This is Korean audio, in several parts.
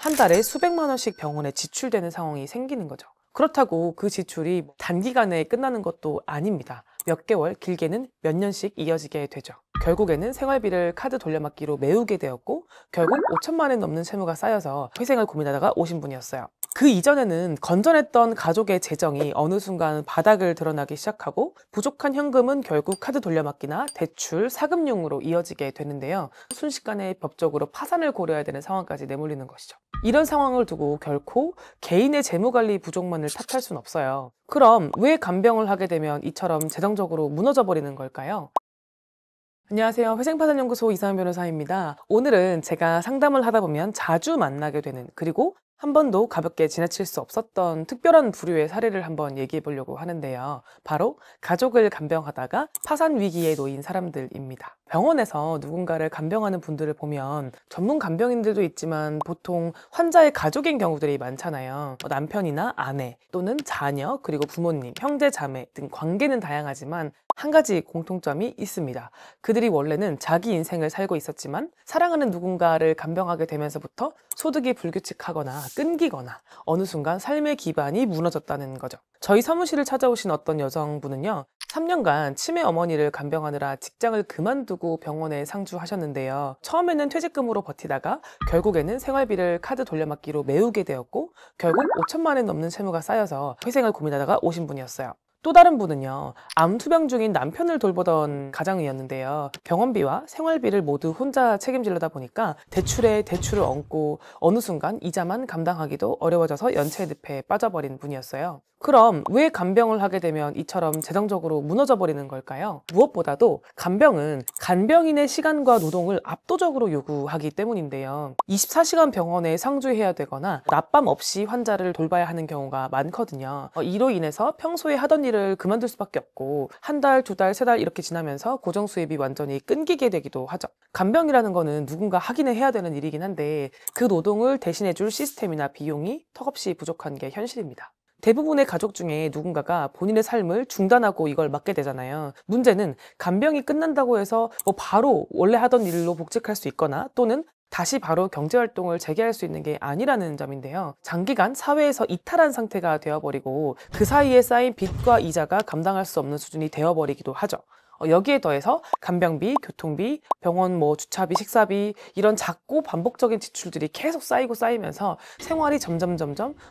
한 달에 수백만 원씩 병원에 지출되는 상황이 생기는 거죠. 그렇다고 그 지출이 단기간에 끝나는 것도 아닙니다. 몇 개월, 길게는 몇 년씩 이어지게 되죠. 결국에는 생활비를 카드 돌려막기로 메우게 되었고 결국 5천만 원 넘는 채무가 쌓여서 회생을 고민하다가 오신 분이었어요. 그 이전에는 건전했던 가족의 재정이 어느 순간 바닥을 드러나기 시작하고 부족한 현금은 결국 카드 돌려막기나 대출, 사금융으로 이어지게 되는데요. 순식간에 법적으로 파산을 고려해야 되는 상황까지 내몰리는 것이죠. 이런 상황을 두고 결코 개인의 재무관리 부족만을 탓할 순 없어요. 그럼 왜 간병을 하게 되면 이처럼 재정적으로 무너져 버리는 걸까요? 안녕하세요. 회생파산연구소 이상은 변호사입니다. 오늘은 제가 상담을 하다 보면 자주 만나게 되는, 그리고 한 번도 가볍게 지나칠 수 없었던 특별한 부류의 사례를 한번 얘기해 보려고 하는데요. 바로 가족을 간병하다가 파산 위기에 놓인 사람들입니다. 병원에서 누군가를 간병하는 분들을 보면 전문 간병인들도 있지만 보통 환자의 가족인 경우들이 많잖아요. 남편이나 아내 또는 자녀, 그리고 부모님, 형제, 자매 등 관계는 다양하지만 한 가지 공통점이 있습니다. 그들이 원래는 자기 인생을 살고 있었지만 사랑하는 누군가를 간병하게 되면서부터 소득이 불규칙하거나 끊기거나 어느 순간 삶의 기반이 무너졌다는 거죠. 저희 사무실을 찾아오신 어떤 여성분은요, 3년간 치매 어머니를 간병하느라 직장을 그만두고 병원에 상주하셨는데요. 처음에는 퇴직금으로 버티다가 결국에는 생활비를 카드 돌려막기로 메우게 되었고 결국 5천만 원 넘는 채무가 쌓여서 회생을 고민하다가 오신 분이었어요. 또 다른 분은요, 암투병 중인 남편을 돌보던 가장이었는데요. 병원비와 생활비를 모두 혼자 책임지려다 보니까 대출에 대출을 얹고 어느 순간 이자만 감당하기도 어려워져서 연체 늪에 빠져버린 분이었어요. 그럼 왜 간병을 하게 되면 이처럼 재정적으로 무너져 버리는 걸까요? 무엇보다도 간병은 간병인의 시간과 노동을 압도적으로 요구하기 때문인데요. 24시간 병원에 상주해야 되거나 낮밤 없이 환자를 돌봐야 하는 경우가 많거든요. 이로 인해서 평소에 하던 일을 그만둘 수밖에 없고 한 달, 두 달, 세 달 이렇게 지나면서 고정 수입이 완전히 끊기게 되기도 하죠. 간병이라는 거는 누군가 하기는 해야 되는 일이긴 한데 그 노동을 대신해줄 시스템이나 비용이 턱없이 부족한 게 현실입니다. 대부분의 가족 중에 누군가가 본인의 삶을 중단하고 이걸 맡게 되잖아요. 문제는 간병이 끝난다고 해서 바로 원래 하던 일로 복직할 수 있거나 또는 다시 바로 경제활동을 재개할 수 있는 게 아니라는 점인데요. 장기간 사회에서 이탈한 상태가 되어버리고 그 사이에 쌓인 빚과 이자가 감당할 수 없는 수준이 되어버리기도 하죠. 여기에 더해서 간병비, 교통비, 병원 주차비, 식사비 이런 작고 반복적인 지출들이 계속 쌓이고 쌓이면서 생활이 점점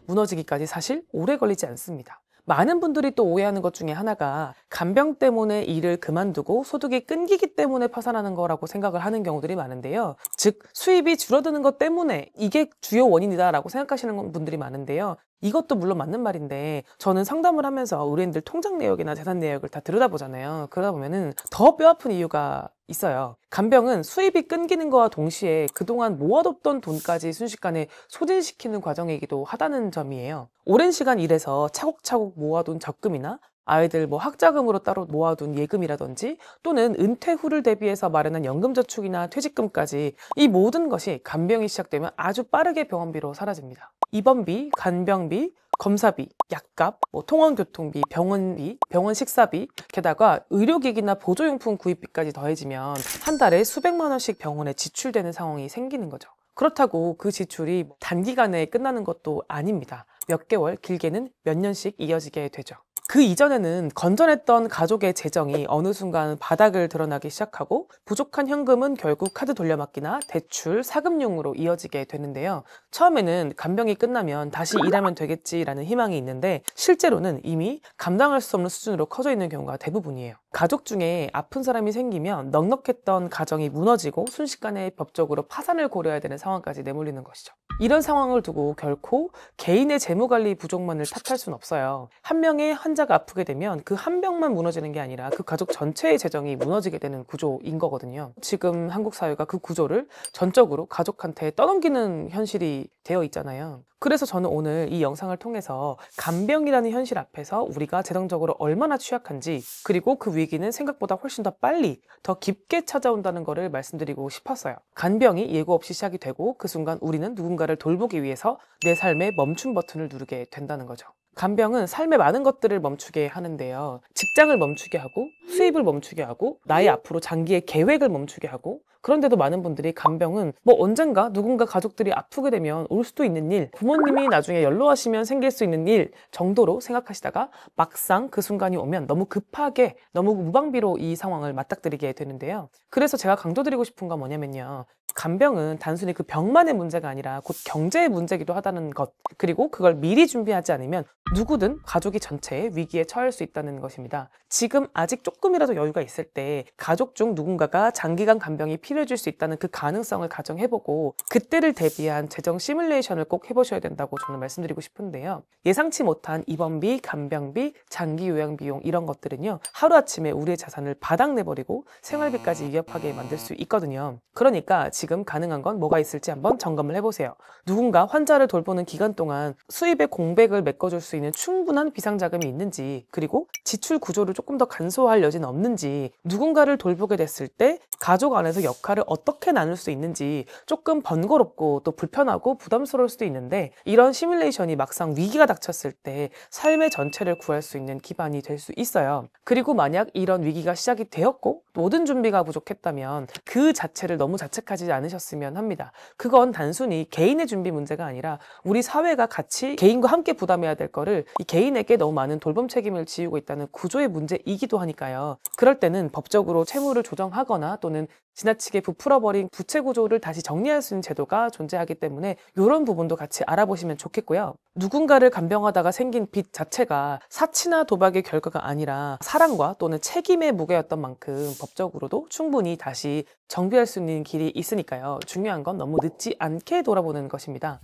무너지기까지 사실 오래 걸리지 않습니다. 많은 분들이 또 오해하는 것 중에 하나가 간병 때문에 일을 그만두고 소득이 끊기기 때문에 파산하는 거라고 생각을 하는 경우들이 많은데요. 즉 수입이 줄어드는 것 때문에 이게 주요 원인이다라고 생각하시는 분들이 많은데요. 이것도 물론 맞는 말인데 저는 상담을 하면서 의뢰인들 통장 내역이나 재산 내역을 다 들여다보잖아요. 그러다 보면은 더 뼈아픈 이유가 있어요. 간병은 수입이 끊기는 거와 동시에 그동안 모아뒀던 돈까지 순식간에 소진시키는 과정이기도 하다는 점이에요. 오랜 시간 일해서 차곡차곡 모아둔 적금이나 아이들 학자금으로 따로 모아둔 예금이라든지 또는 은퇴 후를 대비해서 마련한 연금저축이나 퇴직금까지 이 모든 것이 간병이 시작되면 아주 빠르게 병원비로 사라집니다. 입원비, 간병비, 검사비, 약값, 통원교통비, 병원비, 병원 식사비, 게다가 의료기기나 보조용품 구입비까지 더해지면 한 달에 수백만 원씩 병원에 지출되는 상황이 생기는 거죠. 그렇다고 그 지출이 단기간에 끝나는 것도 아닙니다. 몇 개월, 길게는 몇 년씩 이어지게 되죠. 그 이전에는 건전했던 가족의 재정이 어느 순간 바닥을 드러나기 시작하고 부족한 현금은 결국 카드 돌려막기나 대출, 사금융으로 이어지게 되는데요. 처음에는 간병이 끝나면 다시 일하면 되겠지라는 희망이 있는데 실제로는 이미 감당할 수 없는 수준으로 커져 있는 경우가 대부분이에요. 가족 중에 아픈 사람이 생기면 넉넉했던 가정이 무너지고 순식간에 법적으로 파산을 고려해야 되는 상황까지 내몰리는 것이죠. 이런 상황을 두고 결코 개인의 재무관리 부족만을 탓할 수는 없어요. 한 명의 환자가 아프게 되면 그 한 명만 무너지는 게 아니라 그 가족 전체의 재정이 무너지게 되는 구조인 거거든요. 지금 한국 사회가 그 구조를 전적으로 가족한테 떠넘기는 현실이 되어 있잖아요. 그래서 저는 오늘 이 영상을 통해서 간병이라는 현실 앞에서 우리가 재정적으로 얼마나 취약한지, 그리고 그 위기는 생각보다 훨씬 더 빨리, 더 깊게 찾아온다는 것을 말씀드리고 싶었어요. 간병이 예고 없이 시작이 되고 그 순간 우리는 누군가를 돌보기 위해서 내 삶의 멈춤 버튼을 누르게 된다는 거죠. 간병은 삶의 많은 것들을 멈추게 하는데요. 직장을 멈추게 하고, 수입을 멈추게 하고, 나의 앞으로 장기의 계획을 멈추게 하고, 그런데도 많은 분들이 간병은 뭐 언젠가 누군가 가족들이 아프게 되면 올 수도 있는 일, 부모님이 나중에 연로하시면 생길 수 있는 일 정도로 생각하시다가 막상 그 순간이 오면 너무 급하게, 너무 무방비로 이 상황을 맞닥뜨리게 되는데요. 그래서 제가 강조드리고 싶은 건 뭐냐면요. 간병은 단순히 그 병만의 문제가 아니라 곧 경제의 문제이기도 하다는 것, 그리고 그걸 미리 준비하지 않으면 누구든 가족이 전체에 위기에 처할 수 있다는 것입니다. 지금 아직 조금이라도 여유가 있을 때 가족 중 누군가가 장기간 간병이 필요해질 수 있다는 그 가능성을 가정해보고 그때를 대비한 재정 시뮬레이션을 꼭 해보셔야 된다고 저는 말씀드리고 싶은데요. 예상치 못한 입원비, 간병비, 장기 요양 비용 이런 것들은요. 하루아침에 우리의 자산을 바닥내버리고 생활비까지 위협하게 만들 수 있거든요. 그러니까 지금 가능한 건 뭐가 있을지 한번 점검을 해보세요. 누군가 환자를 돌보는 기간 동안 수입의 공백을 메꿔줄 수 있는 충분한 비상자금이 있는지, 그리고 지출 구조를 조금 더 간소화할 여지는 없는지, 누군가를 돌보게 됐을 때 가족 안에서 역할을 어떻게 나눌 수 있는지 조금 번거롭고 또 불편하고 부담스러울 수도 있는데 이런 시뮬레이션이 막상 위기가 닥쳤을 때 삶의 전체를 구할 수 있는 기반이 될 수 있어요. 그리고 만약 이런 위기가 시작이 되었고 모든 준비가 부족했다면 그 자체를 너무 자책하지 않으셨으면 합니다. 그건 단순히 개인의 준비 문제가 아니라 우리 사회가 같이 개인과 함께 부담해야 될 거를 이 개인에게 너무 많은 돌봄 책임을 지우고 있다는 구조의 문제이기도 하니까요. 그럴 때는 법적으로 채무를 조정하거나 또는 지나치게 부풀어버린 부채 구조를 다시 정리할 수 있는 제도가 존재하기 때문에 이런 부분도 같이 알아보시면 좋겠고요. 누군가를 간병하다가 생긴 빚 자체가 사치나 도박의 결과가 아니라 사랑과 또는 책임의 무게였던 만큼 법적으로도 충분히 다시 정비할 수 있는 길이 있으니까요. 중요한 건 너무 늦지 않게 돌아보는 것입니다.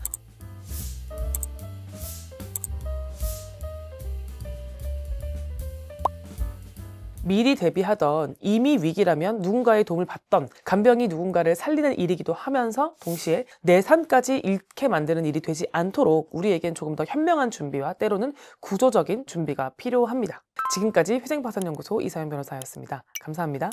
미리 대비하던, 이미 위기라면 누군가의 도움을 받던, 간병이 누군가를 살리는 일이기도 하면서 동시에 내 삶까지 잃게 만드는 일이 되지 않도록 우리에겐 조금 더 현명한 준비와 때로는 구조적인 준비가 필요합니다. 지금까지 회생파산연구소 이서연 변호사였습니다. 감사합니다.